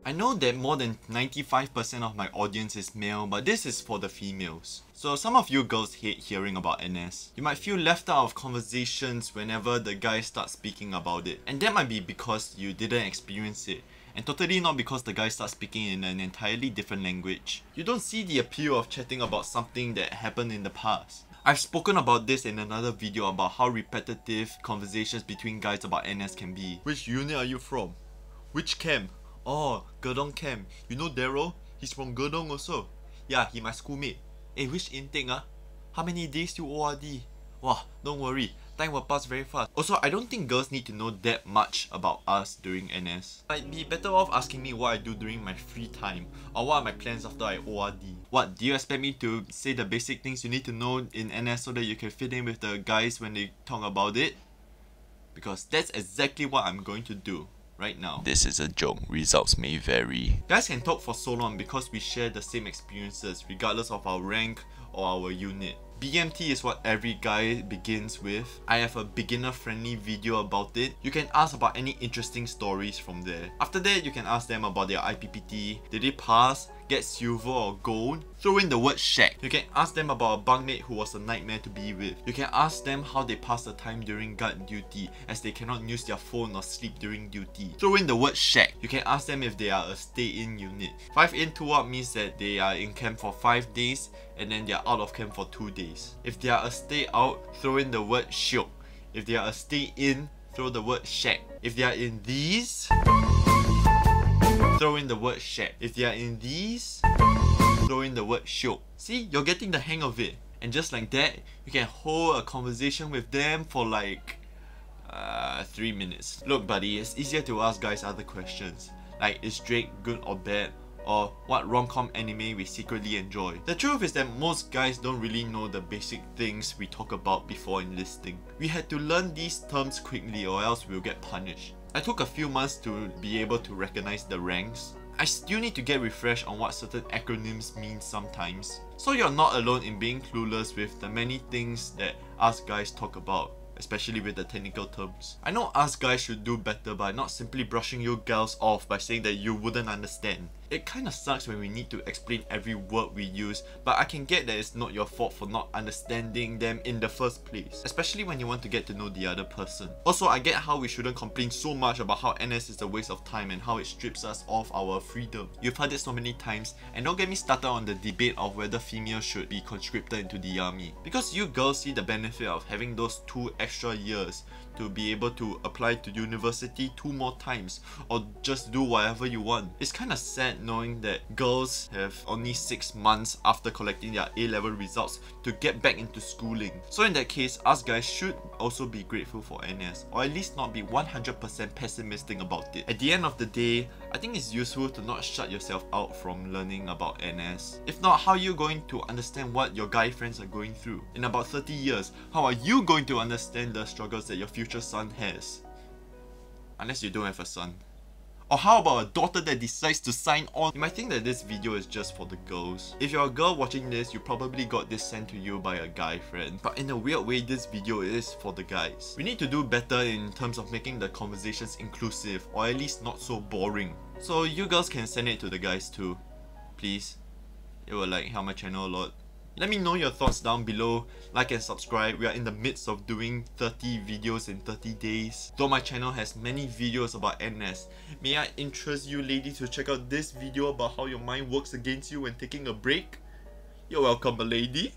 I know that more than 95% of my audience is male, but this is for the females. So some of you girls hate hearing about NS. You might feel left out of conversations whenever the guys start speaking about it. And that might be because you didn't experience it. And totally not because the guy starts speaking in an entirely different language. You don't see the appeal of chatting about something that happened in the past. I've spoken about this in another video about how repetitive conversations between guys about NS can be. Which unit are you from? Which camp? Oh, Gedong camp. You know Daryl? He's from Gedong also. Yeah, he my schoolmate. Hey, which intake ah? How many days till ORD? Wow, don't worry. Time will pass very fast. Also, I don't think girls need to know that much about us during NS. I'd be better off asking me what I do during my free time or what are my plans after I ORD. What, do you expect me to say the basic things you need to know in NS so that you can fit in with the guys when they talk about it? Because that's exactly what I'm going to do right now. This is a joke, results may vary. Guys can talk for so long because we share the same experiences regardless of our rank or our unit. BMT is what every guy begins with. I have a beginner friendly video about it. You can ask about any interesting stories from there. After that, you can ask them about their IPPT. Did they pass, get silver or gold? Throw in the word shag. You can ask them about a bunkmate who was a nightmare to be with. You can ask them how they pass the time during guard duty as they cannot use their phone or sleep during duty. Throw in the word shag. You can ask them if they are a stay-in unit. 5 in 2 out means that they are in camp for 5 days and then they are out of camp for 2 days. If they are a stay out, throw in the word shiok. If they are a stay in, throw the word shag. If they are in these, throw in the word shag. If they are in these, throw in the word shiok. See, you're getting the hang of it. And just like that, you can hold a conversation with them for like 3 minutes. Look buddy, it's easier to ask guys other questions. Like, is Drake good or bad? Or what rom-com anime we secretly enjoy. The truth is that most guys don't really know the basic things we talk about before enlisting. We had to learn these terms quickly or else we'll get punished. I took a few months to be able to recognize the ranks. I still need to get refreshed on what certain acronyms mean sometimes. So you're not alone in being clueless with the many things that us guys talk about, especially with the technical terms. I know us guys should do better by not simply brushing you girls off by saying that you wouldn't understand. It kinda sucks when we need to explain every word we use, but I can get that it's not your fault for not understanding them in the first place, especially when you want to get to know the other person. Also, I get how we shouldn't complain so much about how NS is a waste of time and how it strips us of our freedom. You've heard it so many times, and don't get me started on the debate of whether females should be conscripted into the army. Because you girls see the benefit of having those 2 extra years to be able to apply to university 2 more times or just do whatever you want. It's kinda sad knowing that girls have only 6 months after collecting their A-level results to get back into schooling. So in that case, us guys should also be grateful for NS, or at least not be 100% pessimistic about it. At the end of the day, I think it's useful to not shut yourself out from learning about NS. If not, how are you going to understand what your guy friends are going through? In about 30 years, how are you going to understand the struggles that your future son has? Unless you don't have a son. Or how about a daughter that decides to sign on? You might think that this video is just for the girls. If you're a girl watching this, you probably got this sent to you by a guy friend. But in a weird way, this video is for the guys. We need to do better in terms of making the conversations inclusive, or at least not so boring. So you girls can send it to the guys too. Please. It will like help my channel a lot. Let me know your thoughts down below. Like and subscribe. We are in the midst of doing 30 videos in 30 days. Though my channel has many videos about NS, may I interest you ladies to check out this video about how your mind works against you when taking a break? You're welcome, a lady.